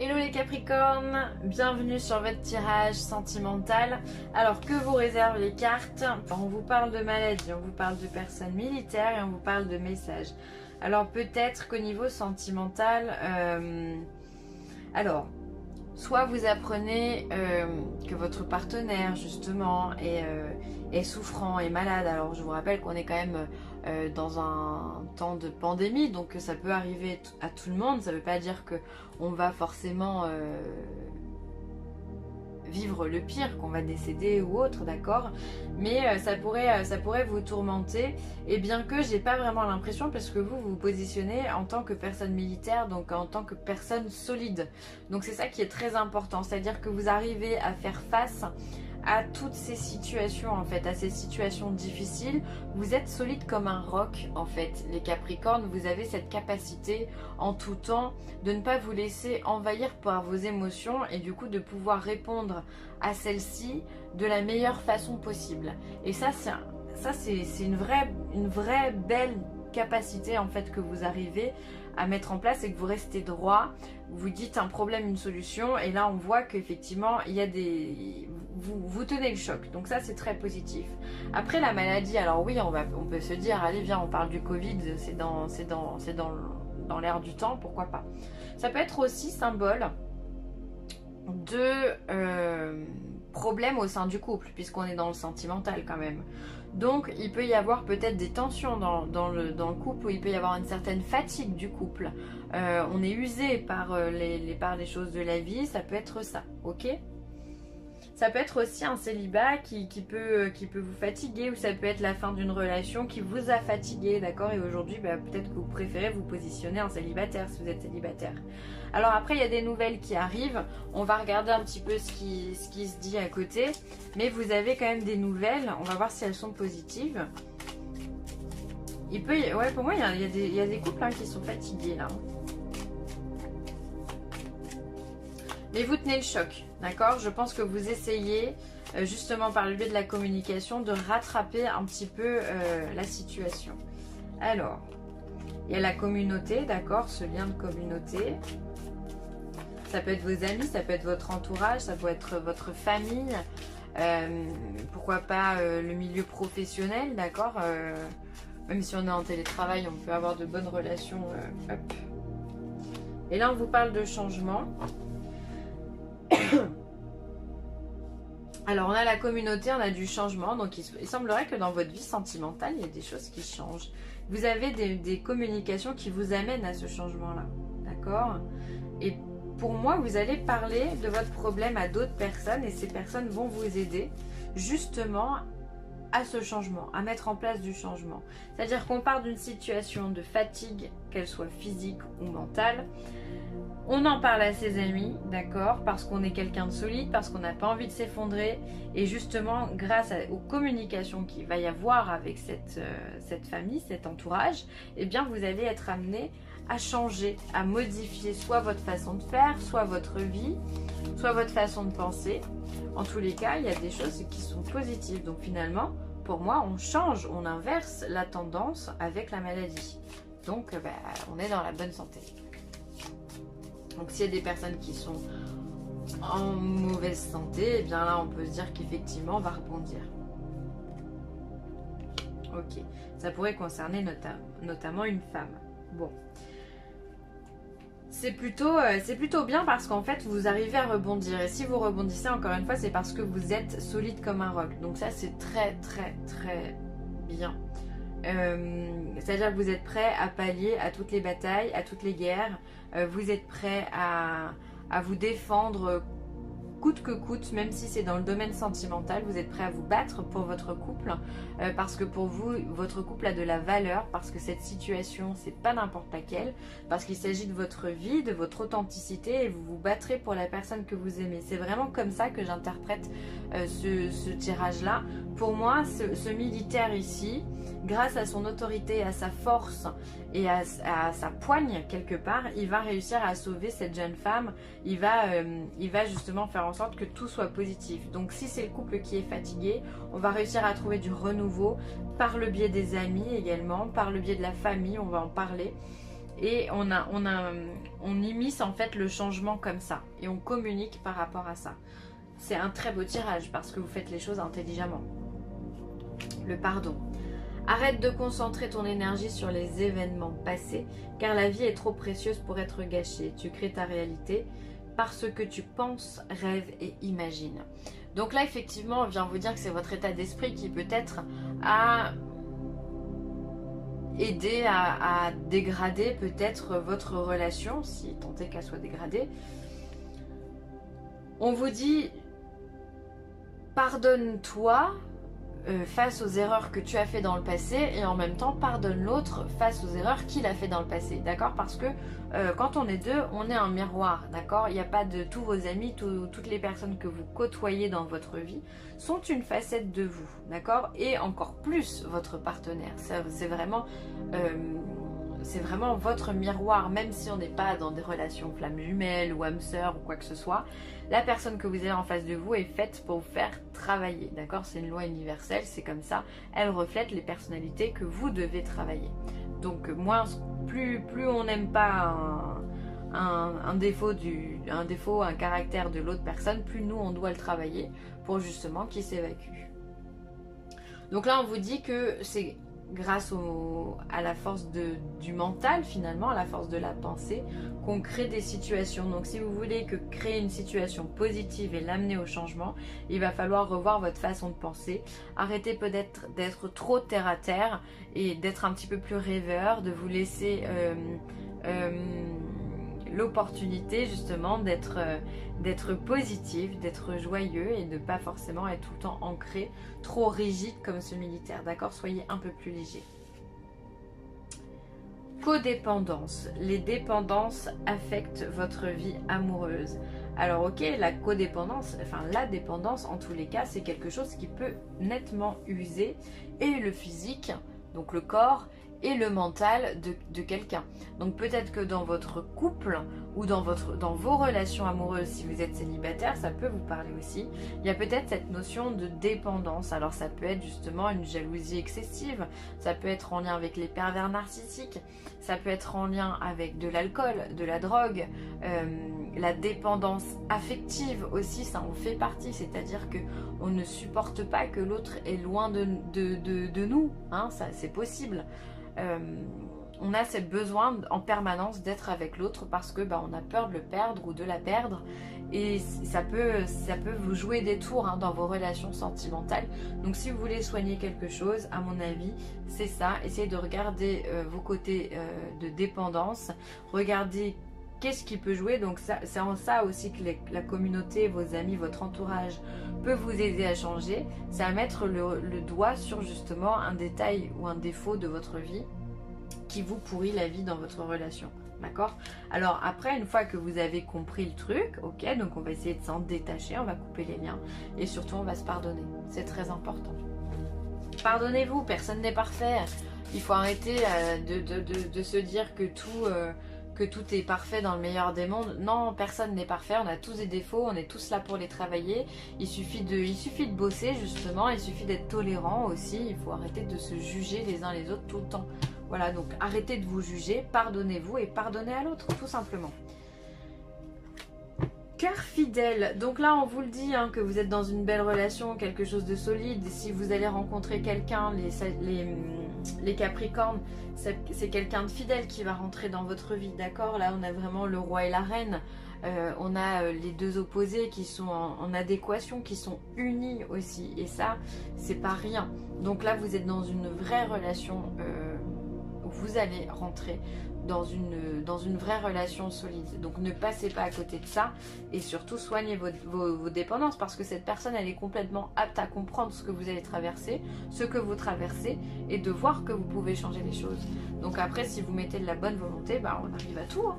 Hello les Capricornes, bienvenue sur votre tirage sentimental. Alors que vous réservent les cartes? On vous parle de maladie, on vous parle de personnes militaires et on vous parle de messages. Alors peut-être qu'au niveau sentimental, soit vous apprenez que votre partenaire justement est souffrant, est malade. Alors je vous rappelle qu'on est quand même dans un temps de pandémie, donc ça peut arriver à tout le monde. Ça ne veut pas dire qu'on va forcément vivre le pire, qu'on va décéder ou autre, d'accord, mais ça pourrait vous tourmenter, et bien que j'ai pas vraiment l'impression, parce que vous vous positionnez en tant que personne militaire, donc en tant que personne solide, donc c'est ça qui est très important, c'est-à-dire que vous arrivez à faire face à toutes ces situations, en fait, à ces situations difficiles. Vous êtes solide comme un roc, en fait, les Capricornes. Vous avez cette capacité en tout temps de ne pas vous laisser envahir par vos émotions et du coup de pouvoir répondre à celles-ci de la meilleure façon possible. Et ça c'est une vraie belle capacité, en fait, que vous arrivez à mettre en place, et que vous restez droit. Vous dites un problème, une solution, et là on voit qu'effectivement il y a vous tenez le choc, donc ça c'est très positif. Après la maladie, alors oui, on peut se dire allez viens on parle du Covid, c'est dans l'air du temps, pourquoi pas. Ça peut être aussi symbole de problèmes au sein du couple, puisqu'on est dans le sentimental quand même. Donc il peut y avoir peut-être des tensions dans le couple, où il peut y avoir une certaine fatigue du couple. On est usé par les choses de la vie, ça peut être ça, ok? Ça peut être aussi un célibat qui peut vous fatiguer, ou ça peut être la fin d'une relation qui vous a fatigué, d'accord? Et aujourd'hui, peut-être que vous préférez vous positionner en célibataire si vous êtes célibataire. Alors après, il y a des nouvelles qui arrivent. On va regarder un petit peu ce qui se dit à côté. Mais vous avez quand même des nouvelles. On va voir si elles sont positives. Ouais, pour moi, il y a des couples qui sont fatigués là. Mais vous tenez le choc, d'accord? Je pense que vous essayez, justement par le biais de la communication, de rattraper un petit peu la situation. Alors, il y a la communauté, d'accord? Ce lien de communauté. Ça peut être vos amis, ça peut être votre entourage, ça peut être votre famille. Pourquoi pas le milieu professionnel, d'accord? Même si on est en télétravail, on peut avoir de bonnes relations. Hop. Et là, on vous parle de changement. Alors on a la communauté, on a du changement, donc il semblerait que dans votre vie sentimentale, il y ait des choses qui changent. Vous avez des communications qui vous amènent à ce changement-là, d'accord? Et pour moi, vous allez parler de votre problème à d'autres personnes, et ces personnes vont vous aider justement à ce changement, à mettre en place du changement. C'est-à-dire qu'on part d'une situation de fatigue, qu'elle soit physique ou mentale. On en parle à ses amis, d'accord, parce qu'on est quelqu'un de solide, parce qu'on n'a pas envie de s'effondrer. Et justement, grâce aux communications qu'il va y avoir avec cette famille, cet entourage, eh bien vous allez être amené à changer, à modifier soit votre façon de faire, soit votre vie, soit votre façon de penser. En tous les cas, il y a des choses qui sont positives. Donc finalement, pour moi, on change, on inverse la tendance avec la maladie. Donc on est dans la bonne santé. Donc s'il y a des personnes qui sont en mauvaise santé, eh bien là on peut se dire qu'effectivement on va rebondir. Ok, ça pourrait concerner notamment une femme. Bon, c'est plutôt bien, parce qu'en fait vous arrivez à rebondir. Et si vous rebondissez, encore une fois, c'est parce que vous êtes solide comme un roc. Donc ça c'est très bien. C'est-à-dire que vous êtes prêt à pallier à toutes les batailles, à toutes les guerres. Vous êtes prêt à vous défendre coûte que coûte, même si c'est dans le domaine sentimental. Vous êtes prêt à vous battre pour votre couple, parce que pour vous, votre couple a de la valeur, parce que cette situation, c'est pas n'importe laquelle, parce qu'il s'agit de votre vie, de votre authenticité, et vous vous battrez pour la personne que vous aimez. C'est vraiment comme ça que j'interprète ce tirage-là. Pour moi, ce militaire ici, grâce à son autorité, à sa force et à sa poigne quelque part, il va réussir à sauver cette jeune femme. Il va justement faire en sorte que tout soit positif. Donc si c'est le couple qui est fatigué, on va réussir à trouver du renouveau par le biais des amis également, par le biais de la famille, on va en parler. et on immisce en fait le changement comme ça et on communique par rapport à ça. C'est un très beau tirage parce que vous faites les choses intelligemment. Le pardon. Arrête de concentrer ton énergie sur les événements passés car la vie est trop précieuse pour être gâchée. Tu crées ta réalité par ce que tu penses, rêves et imagines. Donc là effectivement on vient vous dire que c'est votre état d'esprit qui peut-être a aidé à dégrader peut-être votre relation, si tant est qu'elle soit dégradée. On vous dit pardonne-toi face aux erreurs que tu as fait dans le passé et en même temps pardonne l'autre face aux erreurs qu'il a fait dans le passé, d'accord? Parce que quand on est deux, on est un miroir, d'accord? Il n'y a pas de tous vos amis, toutes les personnes que vous côtoyez dans votre vie sont une facette de vous, d'accord? Et encore plus votre partenaire, c'est vraiment votre miroir, même si on n'est pas dans des relations flammes jumelles ou âmes sœurs ou quoi que ce soit. La personne que vous avez en face de vous est faite pour vous faire travailler, d'accord? C'est une loi universelle, c'est comme ça. Elle reflète les personnalités que vous devez travailler. Donc plus on n'aime pas un défaut, un caractère de l'autre personne, plus nous on doit le travailler pour justement qu'il s'évacue. Donc là on vous dit que c'est grâce à la force du mental finalement, à la force de la pensée, qu'on crée des situations. Donc si vous voulez créer une situation positive et l'amener au changement, il va falloir revoir votre façon de penser. Arrêtez peut-être d'être trop terre à terre et d'être un petit peu plus rêveur, de vous laisser l'opportunité justement d'être positif, d'être joyeux et de ne pas forcément être tout le temps ancré, trop rigide comme ce militaire, d'accord? Soyez un peu plus léger. Codépendance. Les dépendances affectent votre vie amoureuse. Alors ok, la codépendance, enfin la dépendance en tous les cas, c'est quelque chose qui peut nettement user et le physique, donc le corps, et le mental de quelqu'un. Donc peut-être que dans votre couple ou dans vos relations amoureuses, si vous êtes célibataire, ça peut vous parler aussi. Il y a peut-être cette notion de dépendance. Alors ça peut être justement une jalousie excessive, ça peut être en lien avec les pervers narcissiques, ça peut être en lien avec de l'alcool, de la drogue, la dépendance affective aussi, ça en fait partie. C'est-à-dire que on ne supporte pas que l'autre est loin de nous, hein, ça c'est possible. On a ce besoin en permanence d'être avec l'autre parce que on a peur de le perdre ou de la perdre et ça peut vous jouer des tours hein, dans vos relations sentimentales. Donc si vous voulez soigner quelque chose, à mon avis c'est ça, essayez de regarder vos côtés de dépendance, regardez qu'est-ce qui peut jouer. Donc c'est en ça aussi que la communauté, vos amis, votre entourage peut vous aider à changer. C'est à mettre le doigt sur justement un détail ou un défaut de votre vie qui vous pourrit la vie dans votre relation. D'accord? Alors après, une fois que vous avez compris le truc, ok, donc on va essayer de s'en détacher, on va couper les liens et surtout on va se pardonner. C'est très important. Pardonnez-vous, personne n'est parfait. Il faut arrêter de se dire que tout est parfait dans le meilleur des mondes. Non, personne n'est parfait, on a tous des défauts, on est tous là pour les travailler. Il suffit de bosser justement, il suffit d'être tolérant aussi. Il faut arrêter de se juger les uns les autres tout le temps. Voilà, donc arrêtez de vous juger, pardonnez-vous et pardonnez à l'autre, tout simplement. Cœur fidèle, donc là on vous le dit hein, que vous êtes dans une belle relation, quelque chose de solide. Si vous allez rencontrer quelqu'un, les Capricornes, c'est quelqu'un de fidèle qui va rentrer dans votre vie, d'accord? Là on a vraiment le roi et la reine, on a les deux opposés qui sont en adéquation, qui sont unis aussi, et ça c'est pas rien. Donc là vous êtes dans une vraie relation où vous allez rentrer dans une vraie relation solide. Donc ne passez pas à côté de ça et surtout soignez vos dépendances parce que cette personne elle est complètement apte à comprendre ce que vous allez traverser, ce que vous traversez et de voir que vous pouvez changer les choses. Donc après si vous mettez de la bonne volonté, on arrive à tout. Hein.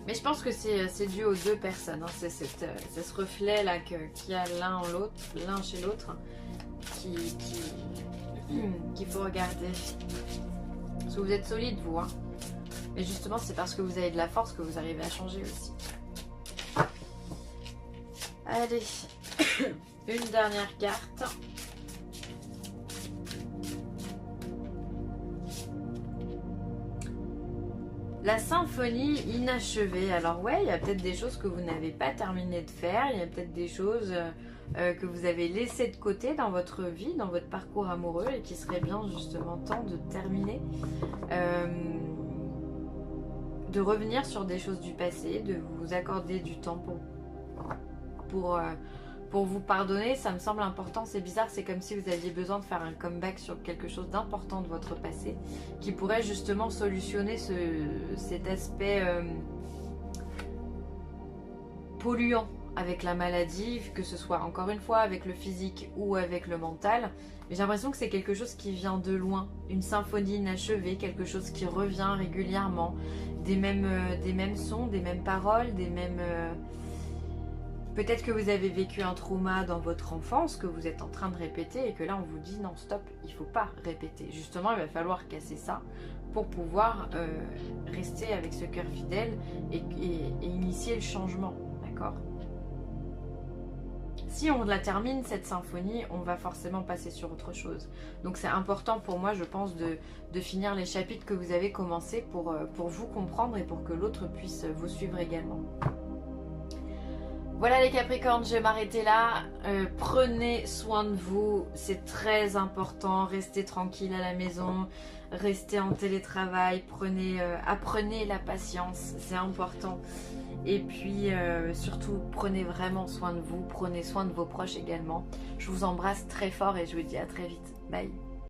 Mais je pense que c'est dû aux deux personnes. Hein. C'est ce reflet là qu'il y a l'un chez l'autre qu'il faut regarder. Parce que vous êtes solide vous hein. Mais justement c'est parce que vous avez de la force que vous arrivez à changer aussi. Allez, une dernière carte. La symphonie inachevée. Alors ouais, il y a peut-être des choses que vous n'avez pas terminé de faire, il y a peut-être des choses que vous avez laissées de côté dans votre vie, dans votre parcours amoureux et qui serait bien justement temps de terminer. De revenir sur des choses du passé, de vous accorder du temps pour vous pardonner. Ça me semble important, c'est bizarre, c'est comme si vous aviez besoin de faire un comeback sur quelque chose d'important de votre passé qui pourrait justement solutionner cet aspect polluant avec la maladie, que ce soit encore une fois avec le physique ou avec le mental. Mais j'ai l'impression que c'est quelque chose qui vient de loin, une symphonie inachevée, quelque chose qui revient régulièrement, des mêmes sons, des mêmes paroles, des mêmes... Peut-être que vous avez vécu un trauma dans votre enfance que vous êtes en train de répéter et que là on vous dit non stop, il ne faut pas répéter. Justement, il va falloir casser ça pour pouvoir rester avec ce cœur fidèle et initier le changement, d'accord ? Si on la termine, cette symphonie, on va forcément passer sur autre chose. Donc c'est important pour moi, je pense, de finir les chapitres que vous avez commencés pour vous comprendre et pour que l'autre puisse vous suivre également. Voilà les Capricornes, je vais m'arrêter là. Prenez soin de vous, c'est très important. Restez tranquille à la maison, restez en télétravail, apprenez la patience, c'est important. Et puis surtout, prenez vraiment soin de vous, prenez soin de vos proches également. Je vous embrasse très fort et je vous dis à très vite. Bye.